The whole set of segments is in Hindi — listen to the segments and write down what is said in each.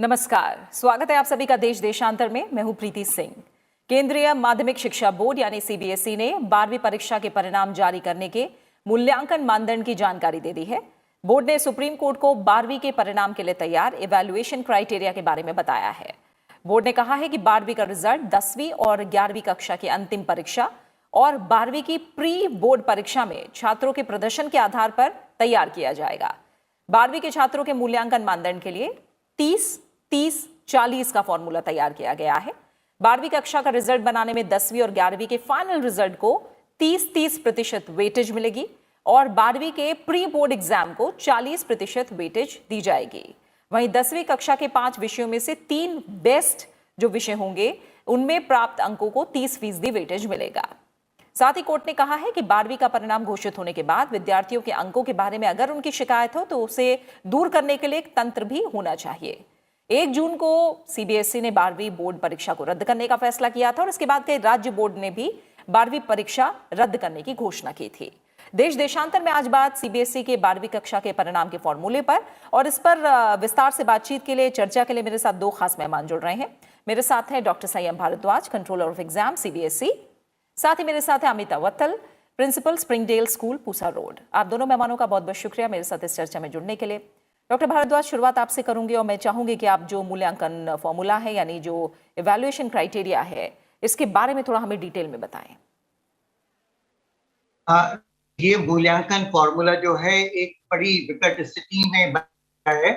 नमस्कार, स्वागत है आप सभी का देश देशांतर में। मैं हूं प्रीति सिंह। केंद्रीय माध्यमिक शिक्षा बोर्ड यानी सीबीएसई ने 12वीं परीक्षा के परिणाम जारी करने के मूल्यांकन मानदंड की जानकारी दे दी है। बोर्ड ने सुप्रीम कोर्ट को 12वीं के परिणाम के लिए तैयार इवैल्यूएशन क्राइटेरिया के बारे में बताया है। बोर्ड ने कहा है कि 12वीं का रिजल्ट 10वीं और 11वीं कक्षा की अंतिम परीक्षा और 12वीं की प्री बोर्ड परीक्षा में छात्रों के प्रदर्शन के आधार पर तैयार किया जाएगा। 12वीं के छात्रों के मूल्यांकन मानदंड के लिए 30-30-40 का फॉर्मूला तैयार किया गया है। 12वीं कक्षा का रिजल्ट बनाने में 10वीं और 11वीं के फाइनल रिजल्ट को 30-30% वेटेज मिलेगी और 12वीं के प्री बोर्ड एग्जाम को 40% वेटेज दी जाएगी। वहीं 10वीं कक्षा के 5 विषयों में से 3 बेस्ट जो विषय होंगे उनमें प्राप्त अंकों को 30% वेटेज मिलेगा। साथ ही कोर्ट ने कहा है कि 12वीं का परिणाम घोषित होने के बाद विद्यार्थियों के अंकों के बारे में अगर उनकी शिकायत हो तो उसे दूर करने के लिए एक तंत्र भी होना चाहिए। 1 जून को सीबीएसई ने 12वीं बोर्ड परीक्षा को रद्द करने का फैसला किया था और इसके बाद कई राज्य बोर्ड ने भी 12वीं परीक्षा रद्द करने की घोषणा की थी। देश देशांतर में आज बात सीबीएसई के 12वीं कक्षा के परिणाम के फॉर्मूले पर, और इस पर विस्तार से बातचीत के लिए, चर्चा के लिए मेरे साथ 2 खास मेहमान जुड़ रहे हैं। मेरे साथ हैं doctor Sanyam Bhardwaj, controller of exam CBSE. साथ ही मेरे साथ है Amita Vattal, principal Springdale school Pusa road. आप दोनों मेहमानों का बहुत बहुत शुक्रिया मेरे साथ इस चर्चा में जुड़ने के लिए। डॉक्टर भारद्वाज, शुरुआत आपसे करूंगी और मैं चाहूंगी कि आप जो मूल्यांकन फॉर्मूला है यानी जो इवैल्यूएशन क्राइटेरिया है, इसके बारे में थोड़ा हमें डिटेल में बताएं। ये मूल्यांकन फॉर्मूला जो है एक बड़ी विकट स्थिति में बना है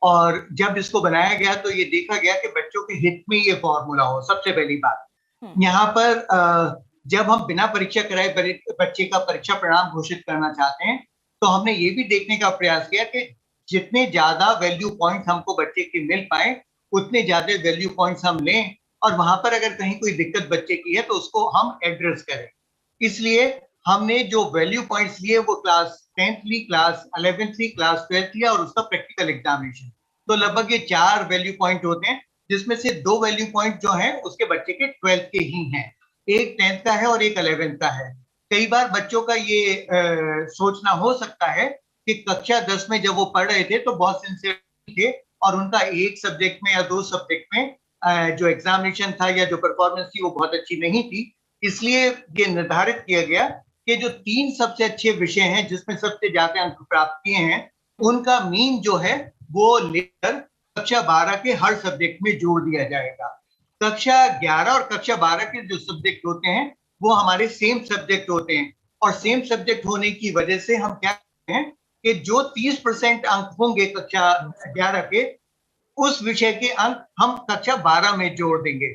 और जब इसको बनाया गया तो ये देखा गया कि बच्चों के हित में ये फॉर्मूला हो। सबसे पहली बात यहाँ पर जब हम बिना परीक्षा कराए बच्चे का परीक्षा परिणाम घोषित करना चाहते हैं तो हमने ये भी देखने का प्रयास किया कि जितने ज्यादा वैल्यू पॉइंट्स हमको बच्चे के मिल पाए उतने ज्यादा वैल्यू पॉइंट्स हम लें और वहां पर अगर कहीं कोई दिक्कत बच्चे की है तो उसको हम एड्रेस करें। इसलिए हमने जो वैल्यू पॉइंट्स लिए वो क्लास 10th ली, क्लास 11th ली, क्लास 12th लिया और उसका प्रैक्टिकल एग्जामिनेशन। तो लगभग ये 4 वैल्यू पॉइंट होते हैं, जिसमें से 2 वैल्यू पॉइंट जो है उसके बच्चे के 12th के ही हैं। एक 10th का है और एक 11th का है। कई बार बच्चों का ये सोचना हो सकता है कि कक्षा 10 में जब वो पढ़ रहे थे तो बहुत सिंसियर थे और उनका एक सब्जेक्ट में या 2 सब्जेक्ट में जो एग्जामिनेशन था या जो परफॉर्मेंस थी वो बहुत अच्छी नहीं थी। इसलिए ये निर्धारित किया गया कि जो 3 सबसे अच्छे विषय हैं जिसमें सबसे ज्यादा अंक प्राप्त किए हैं उनका मीन जो है वो लेकर कक्षा 12 के हर सब्जेक्ट में जोड़ दिया जाएगा। कक्षा 11 और कक्षा 12 के जो सब्जेक्ट होते हैं वो हमारे सेम सब्जेक्ट होते हैं और सेम सब्जेक्ट होने की वजह से हम क्या करते हैं कि जो 30% अंक होंगे कक्षा 11 के, उस विषय के अंक हम कक्षा 12 में जोड़ देंगे।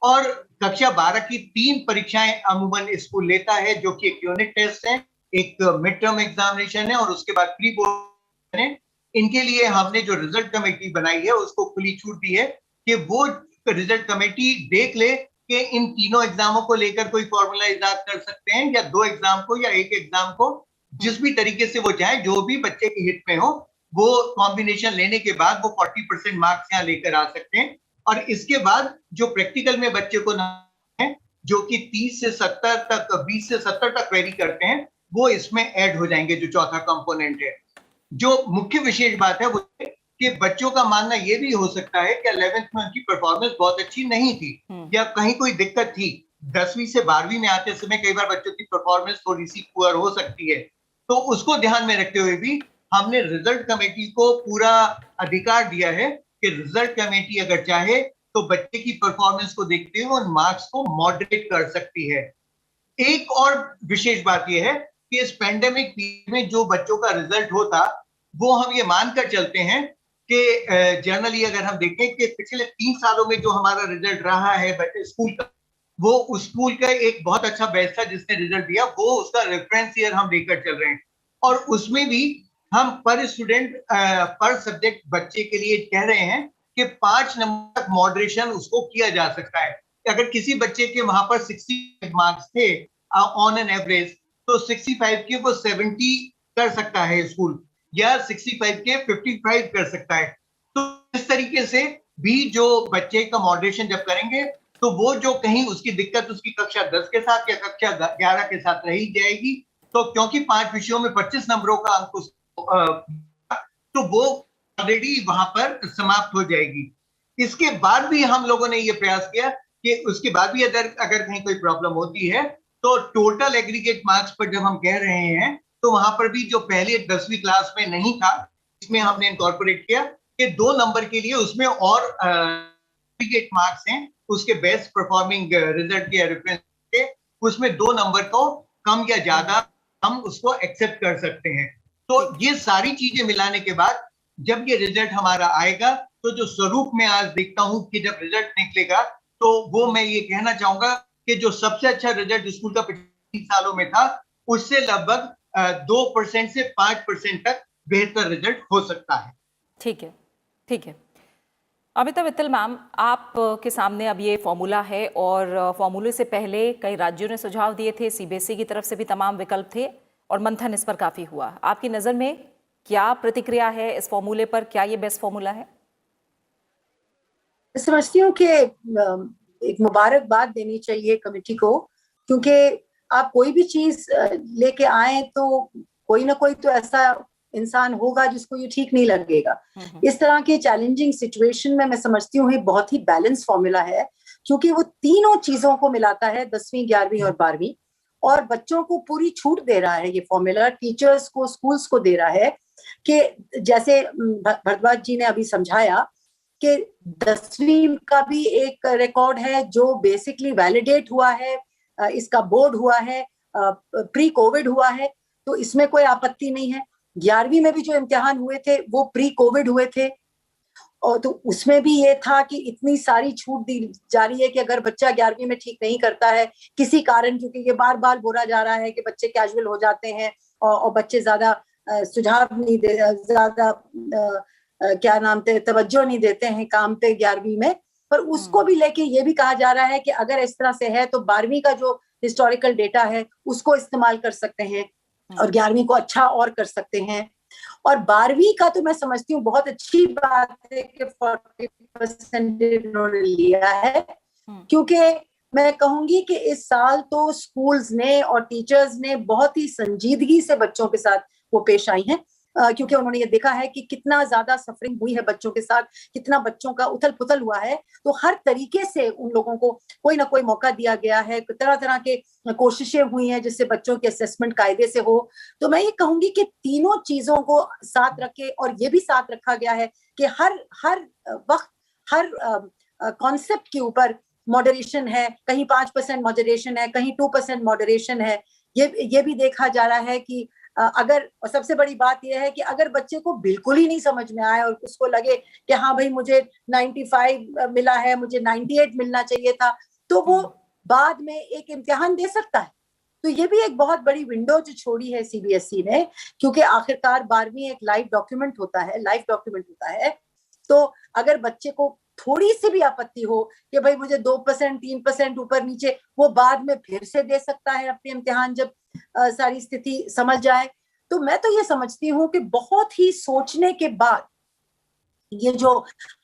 और कक्षा 12 की 3 परीक्षाएं अमूमन स्कूल लेता है, जो कि एक यूनिट टेस्ट है, एक मिड टर्म एग्जामिनेशन है और उसके बाद प्री बोर्ड है। इनके लिए हमने जो रिजल्ट कमेटी बनाई है उसको खुली छूट दी है कि वो रिजल्ट कमेटी देख ले कि इन तीनों एग्जामों को लेकर कोई फॉर्मूला इजाद कर सकते हैं या 2 एग्जाम को या एक एग्जाम को, जिस भी तरीके से वो चाहे, जो भी बच्चे के हित में हो वो कॉम्बिनेशन लेने के बाद वो 40% मार्क्स यहाँ लेकर आ सकते हैं। और इसके बाद जो प्रैक्टिकल में बच्चे को है जो कि 30 से 70 तक, 20 से 70 तक वेरी करते हैं, वो इसमें ऐड हो जाएंगे, जो चौथा कंपोनेंट है। जो मुख्य विशेष बात है वो कि बच्चों का मानना ये भी हो सकता है कि 11th में उनकी परफॉर्मेंस बहुत अच्छी नहीं थी या कहीं कोई दिक्कत थी। 10वीं से 12वीं में आते समय कई बार बच्चों की परफॉर्मेंस थोड़ी सी पुअर हो सकती है, तो उसको ध्यान में रखते हुए भी हमने रिजल्ट कमेटी को पूरा अधिकार दिया है कि रिजल्ट कमेटी अगर चाहे तो बच्चे की परफॉर्मेंस को देखते हुए उन मार्क्स को मॉडरेट कर सकती है। एक और विशेष बात यह है कि इस पेंडेमिक पीरियड में जो बच्चों का रिजल्ट होता वो हम ये मानकर चलते हैं कि जनरली अगर हम देखें कि पिछले 3 सालों में जो हमारा रिजल्ट रहा है स्कूल का, वो उस स्कूल का एक बहुत अच्छा बैच था जिसने रिजल्ट दिया, वो उसका रेफरेंस ईयर हम लेकर चल रहे हैं और उसमें भी हम पर स्टूडेंट पर सब्जेक्ट बच्चे के लिए कह रहे हैं कि 5 नंबर तक मॉडरेशन उसको किया जा सकता है। अगर किसी बच्चे के वहां पर 65 मार्क्स थे ऑन एन एवरेज, तो 65 के वो 70 कर सकता है स्कूल, या 65 के 55 कर सकता है। तो इस तरीके से भी जो बच्चे का मॉडरेशन जब करेंगे तो वो जो कहीं उसकी दिक्कत उसकी कक्षा 10 के साथ या कक्षा 11 के साथ रही जाएगी, तो क्योंकि 5 विषयों में 25 नंबरों का अंक तो वो ऑलरेडी वहां पर समाप्त हो जाएगी। इसके बाद भी हम लोगों ने ये प्रयास किया कि उसके बाद भी अगर कहीं कोई प्रॉब्लम होती है तो टोटल एग्रीगेट मार्क्स पर जब हम कह रहे हैं तो वहां पर भी जो पहले 10वीं क्लास में नहीं था, इसमें हमने इनकॉर्पोरेट किया कि 2 नंबर के लिए उसमें और एग्रीगेट मार्क्स हैं, उसके बेस्ट परफॉर्मिंग रिजल्ट के रेफरेंस के, उसमें 2 नंबर को कम या ज्यादा हम उसको एक्सेप्ट कर सकते हैं। तो ये सारी चीजें मिलाने के बाद जब ये रिजल्ट हमारा आएगा तो जो स्वरूप में आज देखता हूं कि जब रिजल्ट निकलेगा तो वो मैं ये कहना चाहूंगा कि जो सबसे अच्छा रिजल्ट स्कूल का पिछले 3 सालों में था उससे लगभग 2% से 5% तक बेहतर रिजल्ट हो सकता है। ठीक है, ठीक है। अमिता मित्तल मैम, आप के सामने अब ये फॉर्मूला है और फॉर्मूले से पहले कई राज्यों ने सुझाव दिए थे, सीबीएसई की तरफ से भी तमाम विकल्प थे और मंथन इस पर काफी हुआ। आपकी नजर में क्या प्रतिक्रिया है इस फॉर्मूले पर? क्या ये बेस्ट फॉर्मूला है? समझती हूँ कि एक मुबारकबाद देनी चाहिए कमेटी को, क्योंकि आप कोई भी चीज लेके आए तो कोई ना कोई तो ऐसा इंसान होगा जिसको ये ठीक नहीं लगेगा। इस तरह की चैलेंजिंग सिचुएशन में मैं समझती हूँ बहुत ही बैलेंस फॉर्मूला है, क्योंकि वो तीनों चीजों को मिलाता है, 10वीं 11वीं और 12वीं, और बच्चों को पूरी छूट दे रहा है। ये फॉर्मूला टीचर्स को, स्कूल्स को दे रहा है कि जैसे भरद्वाज जी ने अभी समझाया कि 10वीं का भी एक रिकॉर्ड है जो बेसिकली वैलिडेट हुआ है, इसका बोर्ड हुआ है, प्री कोविड हुआ है, तो इसमें कोई आपत्ति नहीं है। 11वीं में भी जो इम्तिहान हुए थे वो प्री कोविड हुए थे, और तो उसमें भी ये था कि इतनी सारी छूट दी जा रही है कि अगर बच्चा 11वीं में ठीक नहीं करता है किसी कारण, क्योंकि ये बार बार बोला जा रहा है कि बच्चे कैजुअल हो जाते हैं और बच्चे ज्यादा सुझाव नहीं दे, ज्यादा क्या नाम थे, तवज्जो नहीं देते हैं काम पे 11वीं में, पर उसको भी लेके ये भी कहा जा रहा है कि अगर इस तरह से है तो 12वीं का जो हिस्टोरिकल डेटा है उसको इस्तेमाल कर सकते हैं और 11वीं को अच्छा और कर सकते हैं। और 12वीं का तो मैं समझती हूँ बहुत अच्छी बात है कि 40% इन्होंने लिया है, क्योंकि मैं कहूंगी कि इस साल तो स्कूल्स ने और टीचर्स ने बहुत ही संजीदगी से बच्चों के साथ वो पेश आई हैं, क्योंकि उन्होंने ये देखा है कि कितना ज्यादा सफरिंग हुई है बच्चों के साथ, कितना बच्चों का उथल पुथल हुआ है, तो हर तरीके से उन लोगों को कोई ना कोई मौका दिया गया है, तरह तरह के कोशिशें हुई हैं जिससे बच्चों की असेसमेंट कायदे से हो। तो मैं ये कहूंगी कि तीनों चीजों को साथ रखे, और ये भी साथ रखा गया है कि हर वक्त हर कॉन्सेप्ट के ऊपर मॉडरेशन है, कहीं 5% मॉडरेशन है, कहीं 2% मॉडरेशन है। ये भी देखा जा रहा है कि अगर, और सबसे बड़ी बात यह है कि अगर बच्चे को बिल्कुल ही नहीं समझ में आए और उसको लगे कि हाँ भाई मुझे 95 मिला है, मुझे 98 मिलना चाहिए था, तो वो बाद में एक इम्तिहान दे सकता है। तो ये भी एक बहुत बड़ी विंडो जो छोड़ी है सीबीएसई ने, क्योंकि आखिरकार 12वीं एक लाइव डॉक्यूमेंट होता है, तो अगर बच्चे को थोड़ी सी भी आपत्ति हो कि भाई मुझे 2% 3% ऊपर नीचे, वो बाद में फिर से दे सकता है अपने इम्तिहान जब सारी स्थिति समझ जाए। तो मैं तो ये समझती हूँ कि बहुत ही सोचने के बाद ये जो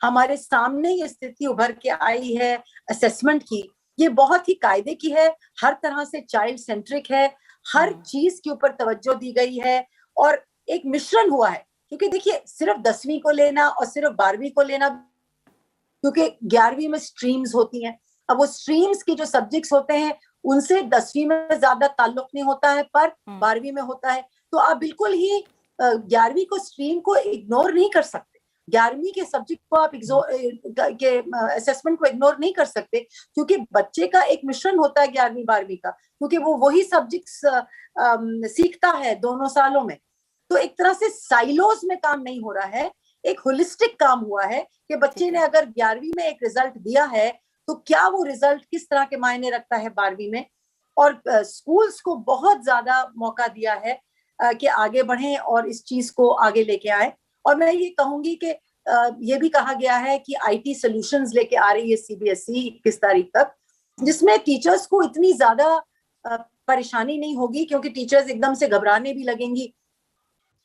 हमारे सामने ये स्थिति उभर के आई है असेसमेंट की, ये बहुत ही कायदे की है, हर तरह से चाइल्ड सेंट्रिक है, हर चीज के ऊपर तवज्जो दी गई है, और एक मिश्रण हुआ है। क्योंकि देखिए सिर्फ 10वीं को लेना और सिर्फ 12वीं को लेना, क्योंकि 11वीं में स्ट्रीम्स होती हैं, अब वो स्ट्रीम्स के जो सब्जेक्ट्स होते हैं उनसे 10वीं में ज्यादा ताल्लुक नहीं होता है, पर 12वीं में होता है। तो आप बिल्कुल ही 11वीं को स्ट्रीम को इग्नोर नहीं कर सकते, 11वीं के सब्जेक्ट को आप के असेसमेंट को इग्नोर नहीं कर सकते, क्योंकि बच्चे का एक मिश्रण होता है 11वीं 12वीं का, क्योंकि वो वही सब्जेक्ट्स सीखता है दोनों सालों में। तो एक तरह से साइलोज में काम नहीं हो रहा है, एक होलिस्टिक काम हुआ है कि बच्चे ने अगर 11वीं में एक रिजल्ट दिया है तो क्या वो रिजल्ट किस तरह के मायने रखता है 12वीं में। और स्कूल्स को बहुत ज्यादा मौका दिया है कि आगे बढ़ें और इस चीज को आगे लेके आए। और मैं ये कहूंगी कि ये भी कहा गया है कि आईटी सॉल्यूशंस लेके आ रही है सीबीएसई 21 तारीख तक, जिसमें टीचर्स को इतनी ज्यादा परेशानी नहीं होगी, क्योंकि टीचर्स एकदम से घबराने भी लगेंगी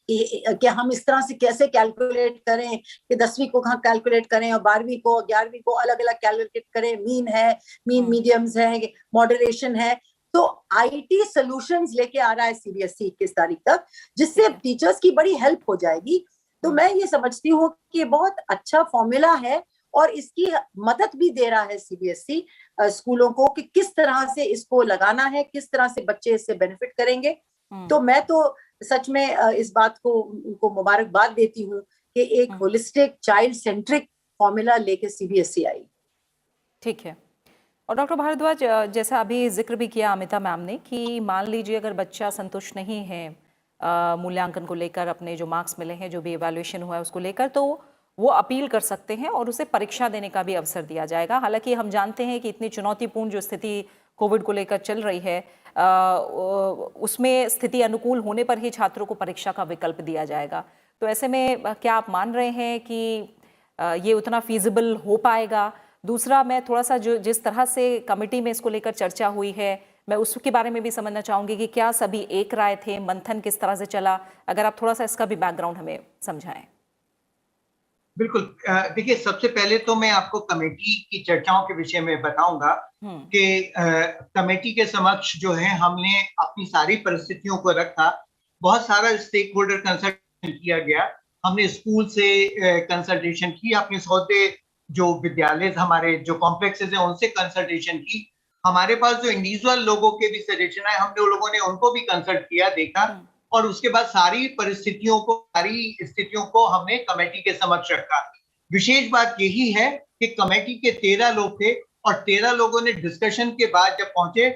कि हम इस तरह से कैसे कैलकुलेट करें कि 10वीं को कहाँ कैलकुलेट करें और 12वीं को 11वीं को अलग अलग कैलकुलेट करें, मीन है, मीन मीडियम्स है, मॉडरेशन है। तो आईटी सॉल्यूशंस लेके आ रहा है सीबीएसई 21 तारीख तक, जिससे टीचर्स की बड़ी हेल्प हो जाएगी। तो मैं ये समझती हूँ कि ये बहुत अच्छा फॉर्मूला है और इसकी मदद भी दे रहा है सीबीएसई स्कूलों को कि किस तरह से इसको लगाना है, किस तरह से बच्चे इससे बेनिफिट करेंगे। तो मैं तो सच में इस बात को उनको मुबारकबाद देती हूँ कि एक होलिस्टिक चाइल्ड सेंट्रिक फॉर्मूला लेके सीबीएसई आई। ठीक है। और डॉक्टर भारद्वाज, जैसा अभी जिक्र भी किया अमिता मैम ने कि मान लीजिए अगर बच्चा संतुष्ट नहीं है मूल्यांकन को लेकर, अपने जो मार्क्स मिले हैं, जो भी इवैल्यूएशन हुआ है उसको लेकर, तो वो अपील कर सकते हैं और उसे परीक्षा देने का भी अवसर दिया जाएगा। हालांकि हम जानते हैं कि इतनी चुनौतीपूर्ण जो स्थिति कोविड को लेकर चल रही है, उसमें स्थिति अनुकूल होने पर ही छात्रों को परीक्षा का विकल्प दिया जाएगा। तो ऐसे में क्या आप मान रहे हैं कि ये उतना फीजिबल हो पाएगा? दूसरा, मैं थोड़ा सा जो जिस तरह से कमेटी में इसको लेकर चर्चा हुई है, मैं उसके बारे में भी समझना चाहूंगी कि क्या सभी एक राय थे, मंथन किस तरह से चला? अगर आप थोड़ा सा इसका भी बैकग्राउंड हमें समझाएं। बिल्कुल। देखिए, सबसे पहले तो मैं आपको कमेटी की चर्चाओं के विषय में बताऊंगा कि कमेटी के समक्ष जो है हमने अपनी सारी परिस्थितियों को रखा, बहुत सारा स्टेक होल्डर कंसल्टेशन किया गया, हमने स्कूल से कंसल्टेशन की, अपने सौदे जो विद्यालय हमारे जो कॉम्प्लेक्सेस हैं उनसे कंसल्टेशन की, हमारे पास जो इंडिविजुअल लोगों के भी सजेशन है हमने लोगों ने उनको भी कंसल्ट किया, देखा, और उसके बाद सारी परिस्थितियों को, सारी स्थितियों को हमने कमेटी के समक्ष रखा। विशेष बात यही है कि कमेटी के 13 लोग थे और 13 लोगों ने डिस्कशन के बाद जब पहुंचे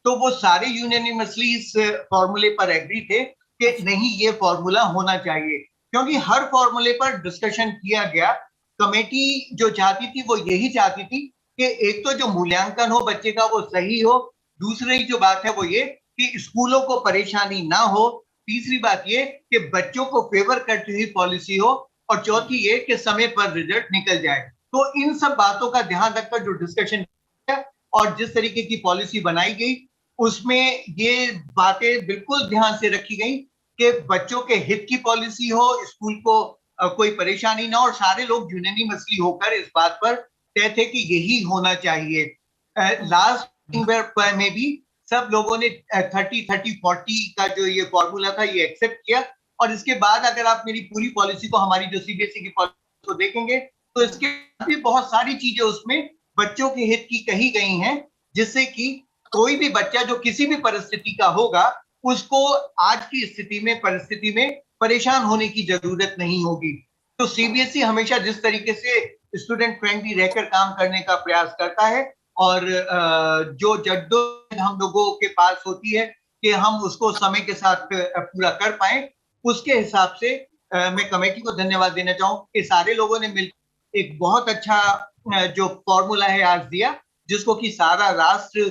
तो वो सारे यूनानिमसली इस फॉर्मूले पर एग्री थे कि नहीं, ये फॉर्मूला होना चाहिए, क्योंकि हर फॉर्मूले पर डिस्कशन किया गया। कमेटी जो चाहती थी वो यही चाहती थी कि एक तो जो मूल्यांकन हो बच्चे का वो सही हो, दूसरी जो बात है वो ये कि स्कूलों को परेशानी ना हो, तीसरी बात ये कि बच्चों को फेवर करती हुई पॉलिसी हो, और चौथी ये कि समय पर रिजल्ट निकल जाए। तो इन सब बातों का ध्यान रखकर जो डिस्कशन और जिस तरीके की पॉलिसी बनाई गई उसमें ये बातें बिल्कुल ध्यान से रखी गई कि बच्चों के हित की पॉलिसी हो, स्कूल को कोई परेशानी ना, और सारे लोग यूनानिमसली होकर इस बात पर तय थे कि यही होना चाहिए। लास्ट में भी सब लोगों ने 30-30-40 का जो ये फॉर्मूला था ये एक्सेप्ट किया, और इसके बाद अगर आप मेरी पूरी पॉलिसी को, हमारी जो सीबीएसई की पॉलिसी को देखेंगे तो इसके भी बहुत सारी चीजें उसमें बच्चों के हित की कही गई हैं, जिससे कि कोई भी बच्चा जो किसी भी परिस्थिति का होगा उसको आज की स्थिति में, परिस्थिति में परेशान होने की जरूरत नहीं होगी। तो सीबीएसई हमेशा जिस तरीके से स्टूडेंट फ्रेंडली रहकर काम करने का प्रयास करता है, और जो जद्दोजहद हम लोगों के पास होती है कि हम उसको समय के साथ पूरा कर पाए, उसके हिसाब से मैं कमेटी को धन्यवाद देना चाहूँ कि सारे लोगों ने मिलकर एक बहुत अच्छा जो फॉर्मूला है आज दिया, जिसको कि सारा राष्ट्र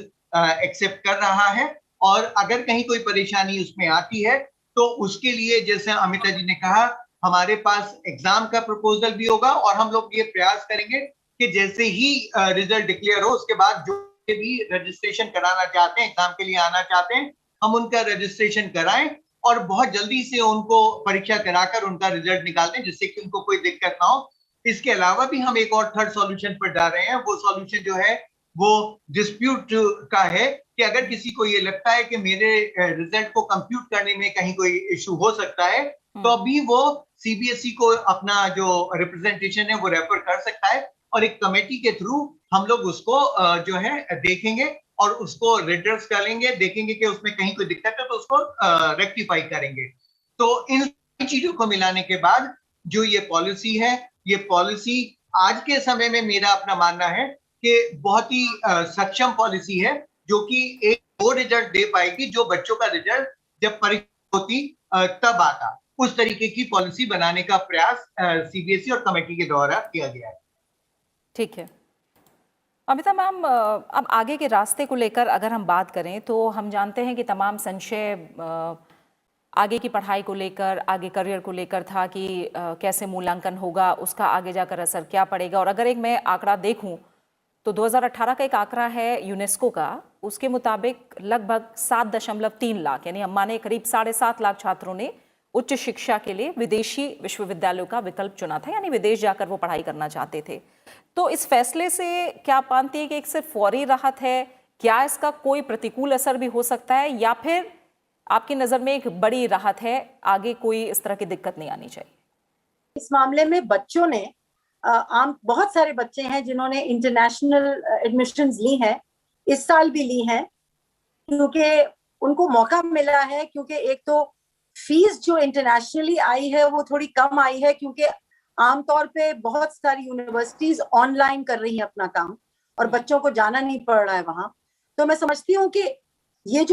एक्सेप्ट कर रहा है। और अगर कहीं कोई परेशानी उसमें आती है तो उसके लिए, जैसे अमिता जी ने कहा, हमारे पास एग्जाम का प्रपोजल भी होगा, और हम लोग ये प्रयास करेंगे कि जैसे ही रिजल्ट डिक्लेयर हो उसके बाद जो भी रजिस्ट्रेशन कराना चाहते हैं, एग्जाम के लिए आना चाहते हैं, हम उनका रजिस्ट्रेशन कराएं और बहुत जल्दी से उनको परीक्षा कराकर उनका रिजल्ट निकाल दें, जिससे कि उनको कोई दिक्कत ना हो। इसके अलावा भी हम एक और थर्ड सॉल्यूशन पर जा रहे हैं। वो सॉल्यूशन जो है वो डिस्प्यूट का है कि अगर किसी को ये लगता है कि मेरे रिजल्ट को कंप्यूट करने में कहीं कोई इशू हो सकता है, तो अभी वो सीबीएसई को अपना जो रिप्रेजेंटेशन है वो रेफर कर सकता है, और एक कमेटी के थ्रू हम लोग उसको जो है देखेंगे और उसको रिड्रेस करेंगे, देखेंगे कि उसमें कहीं कोई दिक्कत है तो उसको रेक्टिफाई करेंगे। तो इन चीजों को मिलाने के बाद जो ये पॉलिसी है, ये पॉलिसी आज के समय में मेरा अपना मानना है कि बहुत ही सक्षम पॉलिसी है, जो कि एक वो रिजल्ट दे पाएगी जो बच्चों का रिजल्ट जब परीक्षा होती तब आता। उस तरीके की पॉलिसी बनाने का प्रयास सीबीएसई और कमेटी के द्वारा किया गया है। ठीक है। अमिता मैम, अब आगे के रास्ते को लेकर अगर हम बात करें तो हम जानते हैं कि तमाम संशय आगे की पढ़ाई को लेकर, आगे करियर को लेकर था कि कैसे मूल्यांकन होगा, उसका आगे जाकर असर क्या पड़ेगा। और अगर एक मैं आंकड़ा देखूं तो 2018 का एक आंकड़ा है यूनेस्को का, उसके मुताबिक लगभग 7.3 लाख, यानी हम माने करीब 7.5 लाख छात्रों ने उच्च शिक्षा के लिए विदेशी विश्वविद्यालयों का विकल्प चुना था, यानी विदेश जाकर वो पढ़ाई करना चाहते थे। तो इस फैसले से क्या आप मानती है कि एक सिर्फ फौरी राहत है? क्या इसका कोई प्रतिकूल असर भी हो सकता है, या फिर आपकी नज़र में एक बड़ी राहत है, आगे कोई इस तरह की दिक्कत नहीं आनी चाहिए? इस मामले में बच्चों ने आम बहुत सारे बच्चे हैं जिन्होंने इंटरनेशनल एडमिशंस ली हैं, इस साल भी ली हैं, क्योंकि उनको मौका मिला है। क्योंकि एक तो फीस जो इंटरनेशनली आई है वो थोड़ी कम आई है, क्योंकि आमतौर पे बहुत सारी यूनिवर्सिटीज ऑनलाइन कर रही हैं अपना काम और बच्चों को जाना नहीं पड़ रहा है वहां। तो मैं समझती हूँ कि ये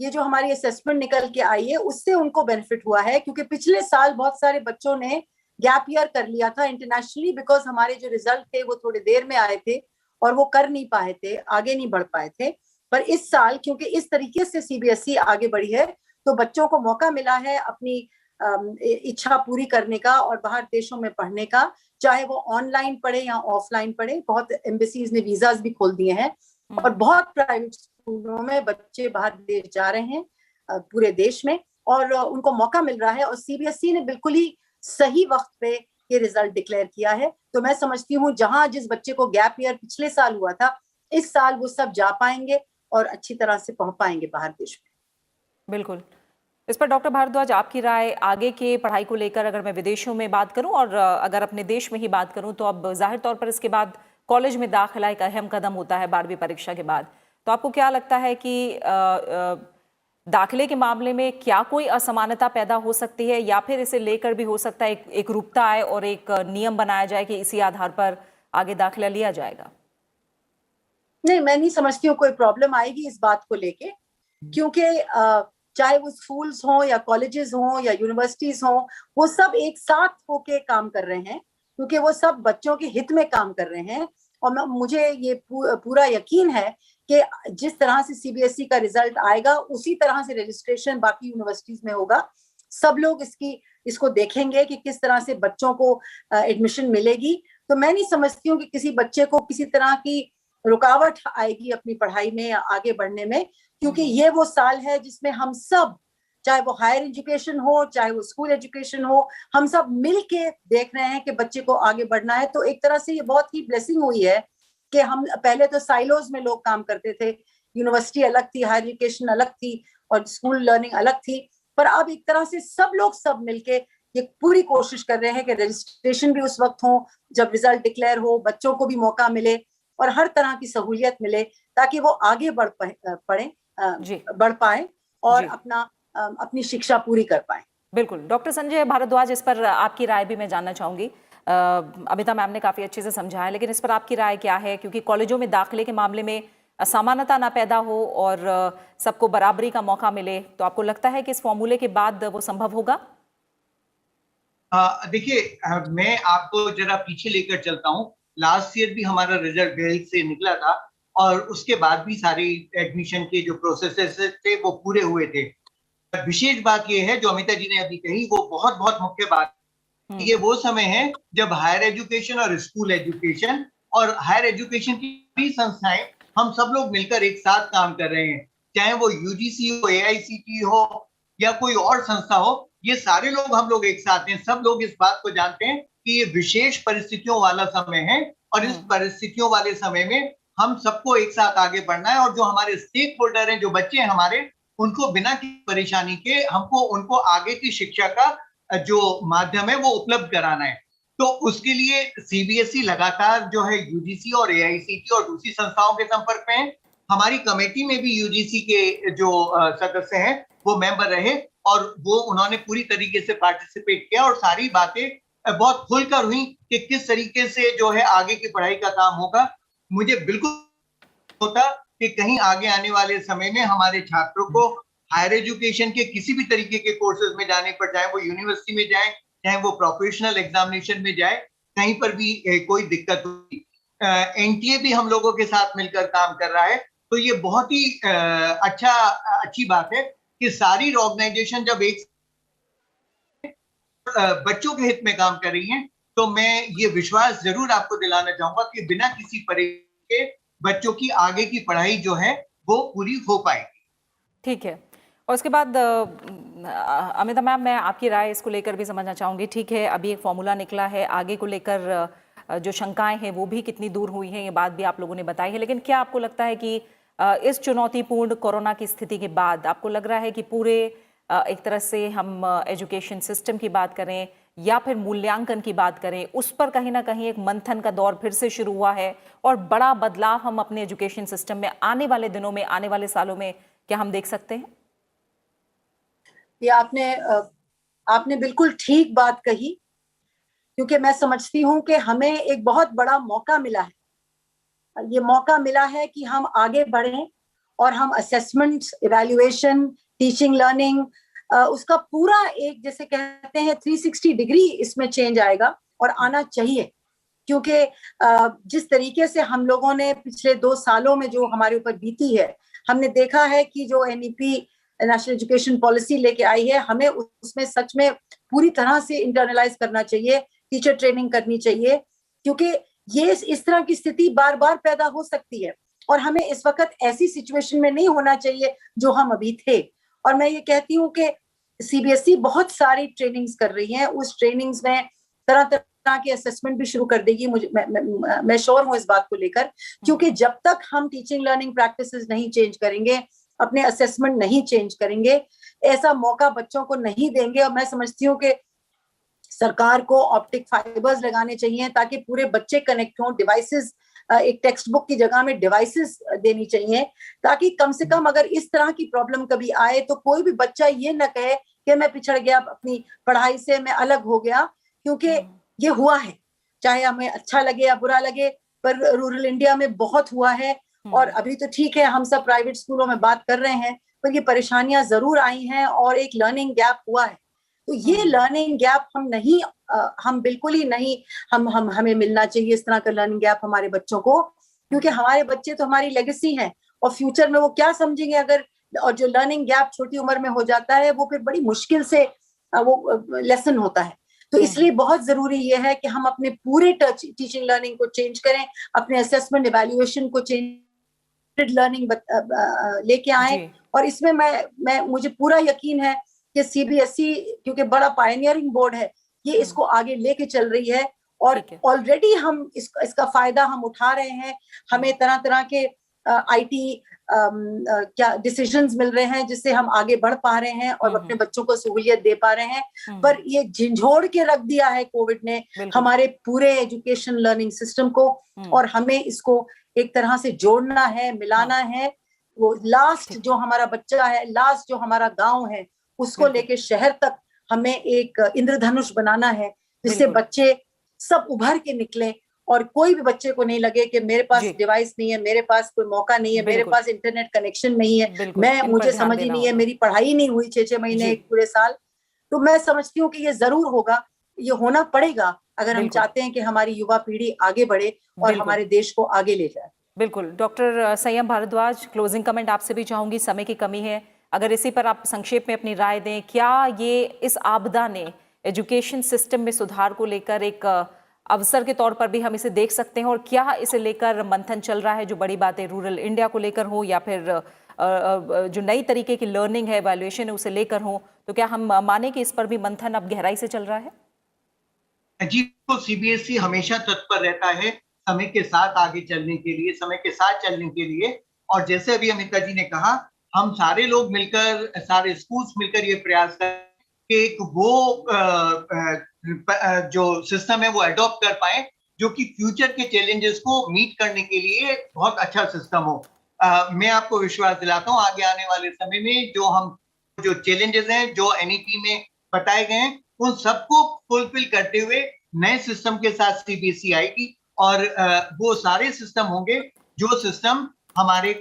जो हमारी असेसमेंट निकल के आई है उससे उनको बेनिफिट हुआ है, क्योंकि पिछले साल बहुत सारे बच्चों ने गैप ईयर कर लिया था इंटरनेशनली, बिकॉज हमारे जो रिजल्ट थे वो थोड़े देर में आए थे और वो कर नहीं पाए थे, आगे नहीं बढ़ पाए थे। पर इस साल क्योंकि इस तरीके से सीबीएसई आगे बढ़ी है तो बच्चों को मौका मिला है अपनी इच्छा पूरी करने का और बाहर देशों में पढ़ने का, चाहे वो ऑनलाइन पढ़े या ऑफलाइन पढ़े। बहुत एम्बेसीज ने वीजाज भी खोल दिए हैं और बहुत प्राइवेट स्कूलों में बच्चे बाहर देश जा रहे हैं पूरे देश में, और उनको मौका मिल रहा है। और सीबीएसई ने बिल्कुल ही सही वक्त पे ये रिजल्ट डिक्लेयर किया है। तो मैं समझती हूँ जहां जिस बच्चे को गैप ईयर पिछले साल हुआ था, इस साल वो सब जा पाएंगे और अच्छी तरह से पहुंच पाएंगे बाहर देश में। बिल्कुल। इस पर डॉक्टर भारद्वाज, आपकी राय आगे के पढ़ाई को लेकर, अगर मैं विदेशों में बात करूं और अगर अपने देश में ही बात करूं, तो अब जाहिर तौर पर इसके बाद कॉलेज में दाखिला एक अहम कदम होता है 12वीं परीक्षा के बाद। तो आपको क्या लगता है कि दाखिले के मामले में क्या कोई असमानता पैदा हो सकती है, या फिर इसे लेकर भी हो सकता है एक रूपता आए और एक नियम बनाया जाए कि इसी आधार पर आगे दाखिला लिया जाएगा? नहीं, मैं नहीं समझती हूँ कोई प्रॉब्लम आएगी इस बात को लेके, क्योंकि चाहे वो स्कूल्स हों या कॉलेजेस हों या यूनिवर्सिटीज हों, वो सब एक साथ होके काम कर रहे हैं, क्योंकि वो सब बच्चों के हित में काम कर रहे हैं। और मुझे ये पूरा यकीन है कि जिस तरह से सीबीएसई का रिजल्ट आएगा उसी तरह से रजिस्ट्रेशन बाकी यूनिवर्सिटीज में होगा। सब लोग इसको देखेंगे कि किस तरह से बच्चों को एडमिशन मिलेगी। तो मैं नहीं समझती हूँ कि किसी बच्चे को किसी तरह की रुकावट आएगी अपनी पढ़ाई में या आगे बढ़ने में, क्योंकि ये वो साल है जिसमें हम सब, चाहे वो हायर एजुकेशन हो चाहे वो स्कूल एजुकेशन हो, हम सब मिल के देख रहे हैं कि बच्चे को आगे बढ़ना है। तो एक तरह से ये बहुत ही ब्लेसिंग हुई है कि हम पहले तो साइलोज में लोग काम करते थे, यूनिवर्सिटी अलग थी, हायर एजुकेशन अलग थी और स्कूल लर्निंग अलग थी, पर अब एक तरह से सब मिलके ये पूरी कोशिश कर रहे हैं कि रजिस्ट्रेशन भी उस वक्त हो जब रिजल्ट डिक्लेयर हो, बच्चों को भी मौका मिले और हर तरह की सहूलियत मिले ताकि वो आगे बढ़ पाए और अपनी शिक्षा पूरी कर पाए। बिल्कुल। डॉक्टर संजय भारद्वाज, इस पर आपकी राय भी मैं जानना चाहूंगी। अमिता मैम ने काफी अच्छे से समझाया, लेकिन इस पर आपकी राय क्या है? क्योंकि कॉलेजों में दाखिले के मामले में असमानता ना पैदा हो और सबको बराबरी का मौका मिले, तो आपको लगता है कि इस फॉर्मूले के बाद वो संभव होगा? देखिए, मैं आपको जरा पीछे लेकर चलता हूँ। लास्ट ईयर भी हमारा रिजल्ट बेल से निकला था और उसके बाद भी सारी एडमिशन के जो प्रोसेसेस थे वो पूरे हुए थे। विशेष बात ये है जो अमिता जी ने अभी कही, वो बहुत बहुत मुख्य बात। ये वो समय है जब हायर एजुकेशन और स्कूल एजुकेशन और हायर एजुकेशन की भी संस्थाएं, हम सब लोग मिलकर एक साथ काम कर रहे हैं, चाहे वो यूजीसी हो, एआईसीटी हो या कोई और संस्था हो। ये सारे लोग, हम लोग एक साथ हैं। सब लोग इस बात को जानते हैं कि ये विशेष परिस्थितियों वाला समय है और इस परिस्थितियों वाले समय में हम सबको एक साथ आगे बढ़ना है। और जो हमारे स्टेक होल्डर हैं, जो बच्चे हैं हमारे, उनको बिना किसी परेशानी के हमको उनको आगे की शिक्षा का जो माध्यम है वो उपलब्ध कराना है। तो उसके लिए सीबीएसई लगातार जो है यूजीसी और एआईसीटी और दूसरी संस्थाओं के संपर्क में है। हमारी कमेटी में भी यूजीसी के जो सदस्य हैं वो मेंबर रहे और वो उन्होंने पूरी तरीके से पार्टिसिपेट किया और सारी बातें बहुत खुलकर हुई कि किस तरीके से जो है आगे की पढ़ाई का काम होगा। मुझे बिल्कुल होता कि कहीं आगे आने वाले समय में हमारे छात्रों को हायर एजुकेशन के किसी भी तरीके के कोर्सेज में जाने पर, चाहे वो यूनिवर्सिटी में जाए चाहे वो प्रोफेशनल एग्जामिनेशन में जाए, कहीं पर भी कोई दिक्कत होगी। एनटीए भी हम लोगों के साथ मिलकर काम कर रहा है। तो ये बहुत ही अच्छी बात है कि सारी ऑर्गेनाइजेशन जब एक बच्चों के हित में काम कर रही हैं, तो मैं ये विश्वास जरूर आपको दिलाना चाहूंगा कि बिना किसी परेशानी के बच्चों की आगे की पढ़ाई जो है वो पूरी हो पाएगी। ठीक है। और उसके बाद अमिता मैम, मैं आपकी राय इसको लेकर भी समझना चाहूंगी। ठीक है, अभी एक फॉर्मूला निकला है, आगे को लेकर जो शंकाएं हैं वो भी कितनी दूर हुई हैं, ये बात भी आप लोगों ने बताई है। लेकिन क्या आपको लगता है कि इस चुनौतीपूर्ण कोरोना की स्थिति के बाद आपको लग रहा है कि पूरे एक तरह से हम एजुकेशन सिस्टम की बात करें या फिर मूल्यांकन की बात करें, उस पर कहीं ना कहीं एक मंथन का दौर फिर से शुरू हुआ है और बड़ा बदलाव हम अपने एजुकेशन सिस्टम में आने वाले दिनों में, आने वाले सालों में क्या हम देख सकते हैं? ये आपने बिल्कुल ठीक बात कही, क्योंकि मैं समझती हूँ कि हमें एक बहुत बड़ा मौका मिला है। ये मौका मिला है कि हम आगे बढ़ें और हम असेसमेंट, इवैल्यूएशन, टीचिंग, लर्निंग, उसका पूरा एक, जैसे कहते हैं, 360 डिग्री इसमें चेंज आएगा और आना चाहिए। क्योंकि जिस तरीके से हम लोगों ने पिछले 2 सालों में जो हमारे ऊपर बीती है, हमने देखा है कि जो एनईपी, नेशनल एजुकेशन पॉलिसी लेके आई है, हमें उसमें सच में पूरी तरह से इंटरनलाइज करना चाहिए, टीचर ट्रेनिंग करनी चाहिए, क्योंकि ये इस तरह की स्थिति बार बार पैदा हो सकती है और हमें इस वक्त ऐसी सिचुएशन में नहीं होना चाहिए जो हम अभी थे। और मैं ये कहती हूँ कि सीबीएसई बहुत सारी ट्रेनिंग्स कर रही है, उस ट्रेनिंग्स में तरह तरह की असेसमेंट भी शुरू कर देगी। मैं श्योर हूँ इस बात को लेकर, क्योंकि जब तक हम टीचिंग लर्निंग प्रैक्टिसेस नहीं चेंज करेंगे, अपने असेसमेंट नहीं चेंज करेंगे, ऐसा मौका बच्चों को नहीं देंगे। और मैं समझती हूँ कि सरकार को ऑप्टिक फाइबर्स लगाने चाहिए ताकि पूरे बच्चे कनेक्ट हों, डिवाइसेस, एक टेक्स्ट बुक की जगह में डिवाइसेस देनी चाहिए, ताकि कम से कम अगर इस तरह की प्रॉब्लम कभी आए तो कोई भी बच्चा ये न कहे कि मैं पिछड़ गया अपनी पढ़ाई से, मैं अलग हो गया, क्योंकि ये हुआ है, चाहे हमें अच्छा लगे या बुरा लगे, पर रूरल इंडिया में बहुत हुआ है। और अभी तो ठीक है, हम सब प्राइवेट स्कूलों में बात कर रहे हैं, पर ये परेशानियां जरूर आई हैं और एक लर्निंग गैप हुआ है। तो ये लर्निंग गैप हम बिल्कुल ही नहीं, हमें मिलना चाहिए इस तरह का लर्निंग गैप हमारे बच्चों को, क्योंकि हमारे बच्चे तो हमारी लेगेसी हैं और फ्यूचर में वो क्या समझेंगे अगर, और जो लर्निंग गैप छोटी उम्र में हो जाता है वो फिर बड़ी मुश्किल से वो लेसन होता है। तो इसलिए बहुत जरूरी ये है कि हम अपने पूरे टीचिंग लर्निंग को चेंज करें, अपने असेसमेंट इवैल्यूएशन को चेंज, लर्निंग लेके आए। और इसमें मुझे पूरा यकीन है कि सीबीएसई, क्योंकि बड़ा पायनियरिंग बोर्ड है, ये इसको आगे लेके चल रही है और ऑलरेडी हम इसका फायदा हम उठा रहे हैं। हमें तरह तरह के आईटी क्या डिसीजंस मिल रहे हैं जिससे हम आगे बढ़ पा रहे हैं और अपने बच्चों को सहूलियत दे पा रहे हैं। पर ये झंझोड़ के रख दिया है कोविड ने हमारे पूरे एजुकेशन लर्निंग सिस्टम को, और हमें इसको एक तरह से जोड़ना है, मिलाना है। वो लास्ट जो हमारा बच्चा है, लास्ट जो हमारा गांव है, उसको लेके शहर तक हमें एक इंद्रधनुष बनाना है, जिससे बच्चे सब उभर के निकले और कोई भी बच्चे को नहीं लगे कि मेरे पास डिवाइस नहीं है, मेरे पास कोई मौका नहीं है, मेरे पास इंटरनेट कनेक्शन नहीं है, मुझे समझ ही नहीं है, मेरी पढ़ाई नहीं हुई 6-6 महीने, एक पूरे साल। तो मैं समझती हूँ कि ये जरूर होगा, ये होना पड़ेगा अगर हम चाहते हैं कि हमारी युवा पीढ़ी आगे बढ़े और हमारे देश को आगे ले जाए। बिल्कुल। Doctor Sanyam Bhardwaj, closing comment आपसे भी चाहूंगी, समय की कमी है, अगर इसी पर आप संक्षेप में अपनी राय दें। क्या ये इस आपदा ने एजुकेशन सिस्टम में सुधार को लेकर एक अवसर के तौर पर भी हम इसे देख सकते हैं, और क्या इसे लेकर मंथन चल रहा है, जो बड़ी बातें रूरल इंडिया को लेकर हो या फिर जो नई तरीके की लर्निंग है, वैल्यूएशन है, उसे लेकर हो, तो क्या हम माने कि इस पर भी मंथन अब गहराई से चल रहा है? जी, तो सीबीएसई हमेशा तत्पर रहता है समय के साथ आगे चलने के लिए, समय के साथ चलने के लिए। और जैसे अभी अमिता जी ने कहा, हम सारे लोग मिलकर, सारे स्कूल्स मिलकर ये प्रयास करें कि एक वो जो सिस्टम है वो अडॉप्ट कर पाए जो कि फ्यूचर के चैलेंजेस को मीट करने के लिए बहुत अच्छा सिस्टम हो। मैं आपको विश्वास दिलाता हूँ, आगे आने वाले समय में जो चैलेंजेस हैं, जो एनईपी में बताए गए हैं, उन सबको फुलफिल करते हुए नए सिस्टम के साथ सीबीएसई आएगी और वो सारे सिस्टम होंगे जो सिस्टम हमारे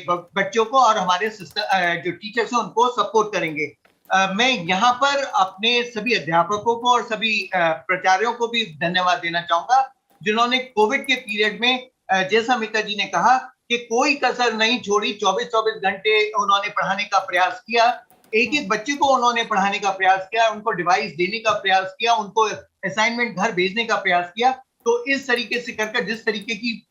बच्चों को और हमारे जो टीचर्स हैं उनको सपोर्ट करेंगे। मैं यहाँ पर अपने सभी अध्यापकों को और सभी प्राचार्यों को भी धन्यवाद देना चाहूंगा, जिन्होंने कोविड के पीरियड में, जैसा अमिता जी ने कहा, कि कोई कसर नहीं छोड़ी, 24-24 घंटे उन्होंने पढ़ाने का प्रयास किया, एक बच्चे को उन्होंने पढ़ाने का प्रयास किया, उनको डिवाइस देने का प्रयास किया, उनको असाइनमेंट घर भेजने का प्रयास किया। तो इस तरीके से कर जिस तरीके की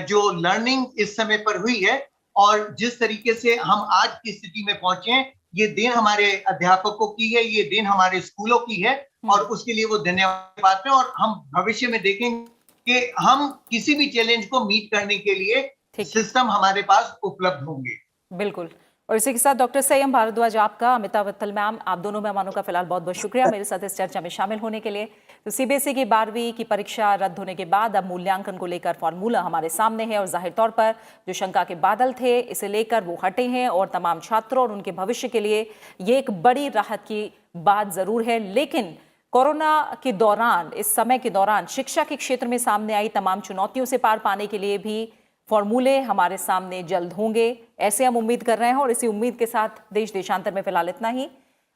जो लर्निंग इस समय पर हुई है और जिस तरीके से हम आज की स्थिति में पहुंचे हैं, ये देन हमारे अध्यापकों की है, ये देन हमारे स्कूलों की है, और उसके लिए वो धन्यवाद है। और हम भविष्य में देखेंगे कि हम किसी भी चैलेंज को मीट करने के लिए सिस्टम हमारे पास उपलब्ध होंगे। बिल्कुल। और इसी के साथ डॉक्टर संयम भारद्वाज आपका, अमिताभ वत्तल मैम, आप दोनों मेहमानों का फिलहाल बहुत बहुत शुक्रिया मेरे साथ इस चर्चा में शामिल होने के लिए। तो सीबीएसई की 12वीं की परीक्षा रद्द होने के बाद अब मूल्यांकन को लेकर फॉर्मूला हमारे सामने है और जाहिर तौर पर जो शंका के बादल थे इसे लेकर वो हटे हैं और तमाम छात्रों और उनके भविष्य के लिए ये एक बड़ी राहत की बात जरूर है। लेकिन कोरोना के दौरान, इस समय के दौरान शिक्षा के क्षेत्र में सामने आई तमाम चुनौतियों से पार पाने के लिए भी फॉर्मूले हमारे सामने जल्द होंगे, ऐसे हम उम्मीद कर रहे हैं। और इसी उम्मीद के साथ देश देशांतर में फिलहाल इतना ही।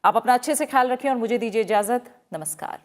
आप अपना अच्छे से ख्याल रखें और मुझे दीजिए इजाजत। नमस्कार।